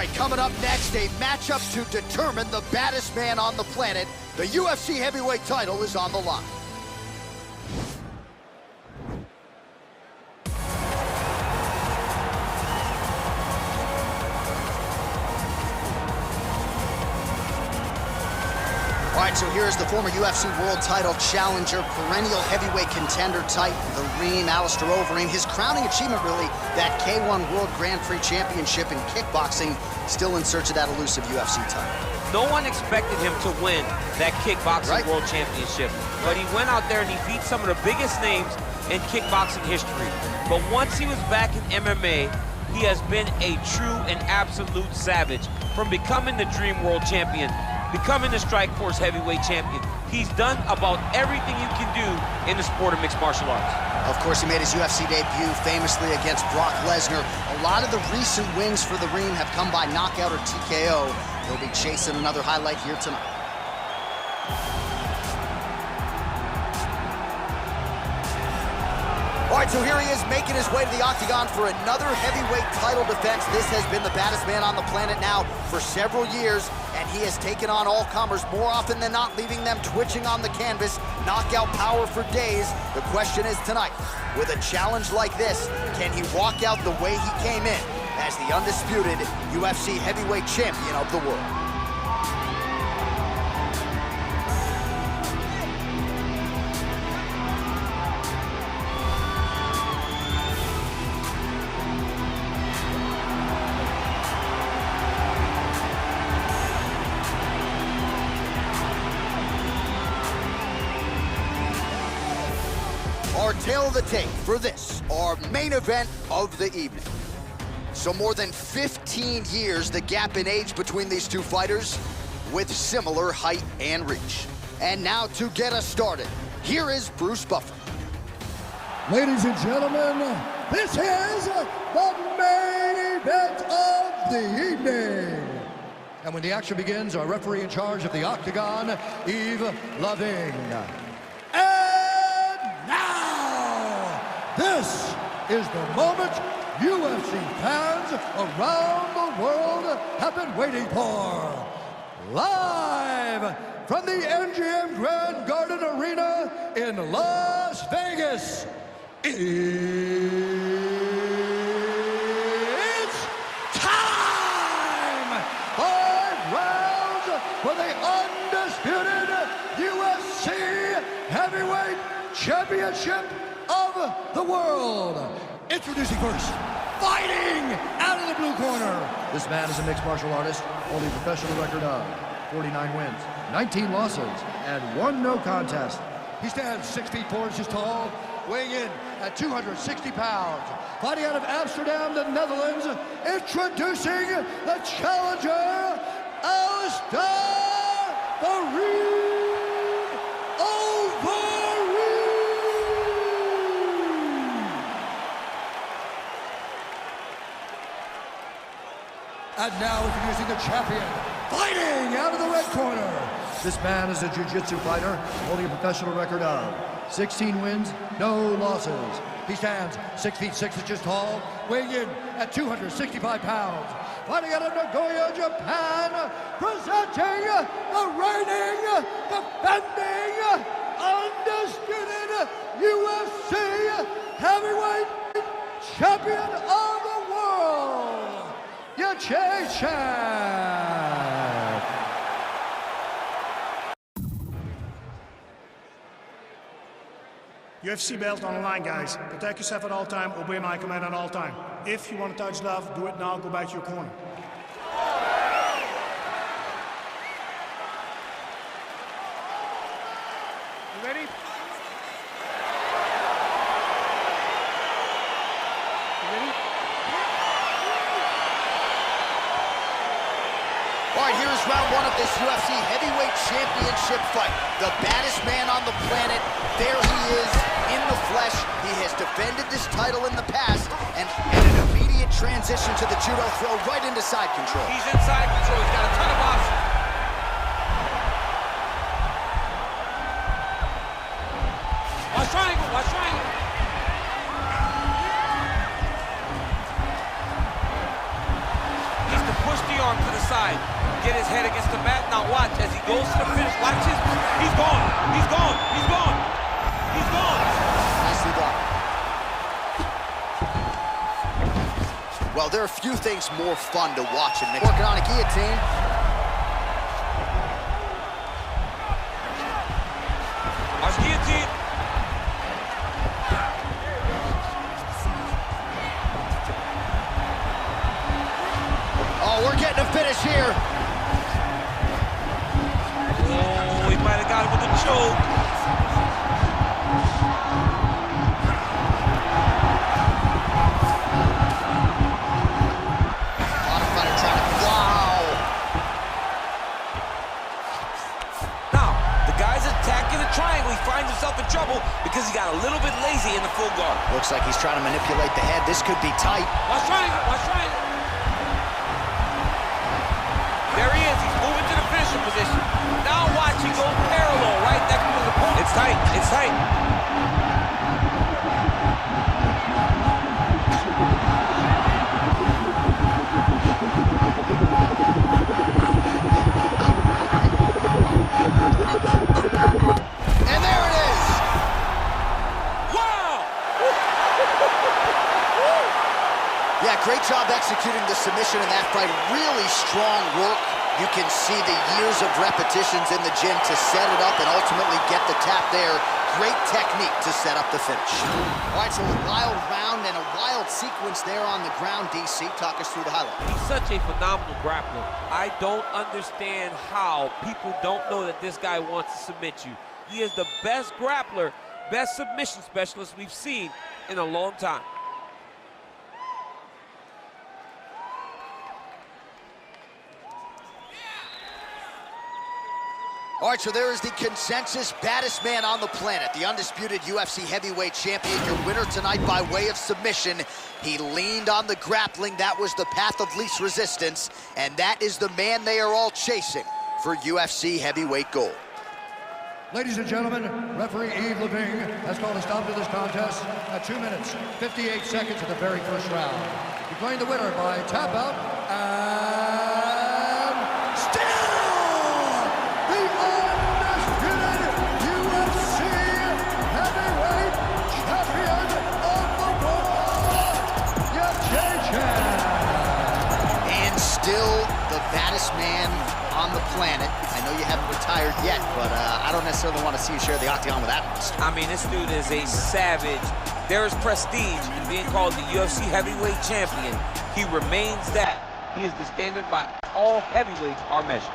right, coming up next, a matchup to determine the baddest man on the planet. The UFC heavyweight title is on the line. All right, so here's the former UFC world title challenger, perennial heavyweight contender titan, the Reem, Alistair Overeem. His crowning achievement, really, that K1 World Grand Prix Championship in kickboxing, still in search of that elusive UFC title. No one expected him to win that kickboxing world championship, but he went out there and he beat some of the biggest names in kickboxing history. But once he was back in MMA, he has been a true and absolute savage. From becoming the Dream World Champion, becoming the Strikeforce heavyweight champion, he's done about everything you can do in the sport of mixed martial arts. Of course, he made his UFC debut famously against Brock Lesnar. A lot of the recent wins for the Reem have come by knockout or TKO. He'll be chasing another highlight here tonight. All right, so here he is making his way to the octagon for another heavyweight title defense. This has been the baddest man on the planet now for several years, and he has taken on all comers more often than not, leaving them twitching on the canvas. Knockout power for days. The question is tonight, with a challenge like this, can he walk out the way he came in as the undisputed UFC heavyweight champion of the world? Our tale of the tape for this, our main event of the evening. So more than 15 years, the gap in age between these two fighters, with similar height and reach. And now to get us started, here is Bruce Buffer. Ladies and gentlemen, this is the main event of the evening. And when the action begins, our referee in charge of the octagon, Yves Lavigne. This is the moment UFC fans around the world have been waiting for. Live from the MGM Grand Garden Arena in Las Vegas, it's time! 5 rounds for the undisputed UFC Heavyweight Championship of the world. Introducing first, fighting out of the blue corner. This man is a mixed martial artist, holding a professional record of 49 wins, 19 losses, and 1 no contest. He stands 6 feet 4 inches tall, weighing in at 260 pounds. Fighting out of Amsterdam, the Netherlands, introducing the challenger, Alistair Overeem. And now introducing the champion, fighting out of the red corner. This man is a jiu-jitsu fighter, holding a professional record of 16 wins, no losses. He stands 6 feet 6 inches tall, weighing in at 265 pounds. Fighting out of Nagoya, Japan, presenting the reigning, defending, undisputed UFC heavyweight champion of the world, Yachai. UFC belt on the line, guys. Protect yourself at all time, obey my command at all time. If you want to touch love, do it now, go back to your corner. You ready? All right, here is round 1 of this UFC heavyweight championship fight. The baddest man on the planet, there he is in the flesh. He has defended this title in the past, and an immediate transition to the judo throw right into side control. He's in side control, he's got a ton of options. Watch triangle, watch triangle. He's to push the get his head against the mat. Now watch, as he goes to the finish, watch his, he's gone, he's gone, he's gone, he's gone. Nicely done. Well, there are a few things more fun to watch in mixed. Working on a guillotine. Watch guillotine. Oh, we're getting a finish here. Oh, he might have got him with a choke. Bottom fighter trying to, wow. Now, the guy's attacking the triangle. He finds himself in trouble because he got a little bit lazy in the full guard. Looks like he's trying to manipulate the head. This could be tight. Watch triangle, watch triangle. There he is, he's moving to the finishing position. Now watch, he goes parallel right next to his opponent. It's tight, it's tight. And there it is. Wow! Yeah, great job executing the submission in that fight. Really strong work. You can see the years of repetitions in the gym to set it up and ultimately get the tap there. Great technique to set up the finish. All right, so a wild round and a wild sequence there on the ground. DC, talk us through the highlight. He's such a phenomenal grappler. I don't understand how people don't know that this guy wants to submit you. He is the best grappler, best submission specialist we've seen in a long time. All right, so there is the consensus baddest man on the planet, the undisputed UFC heavyweight champion, your winner tonight by way of submission. He leaned on the grappling. That was the path of least resistance, and that is the man they are all chasing for UFC heavyweight gold. Ladies and gentlemen, referee Yves Leving has called a stop to this contest at 2 minutes, 58 seconds of the very first round. Declaring the winner by tap out and still the undisputed UFC heavyweight champion of the world, JJ. And still the baddest man on the planet. I know you haven't retired yet, but I don't necessarily want to see you share the octagon with that monster. I mean, this dude is a savage. There is prestige in being called the UFC heavyweight champion. He remains that. He is the standard by all heavyweights are measured.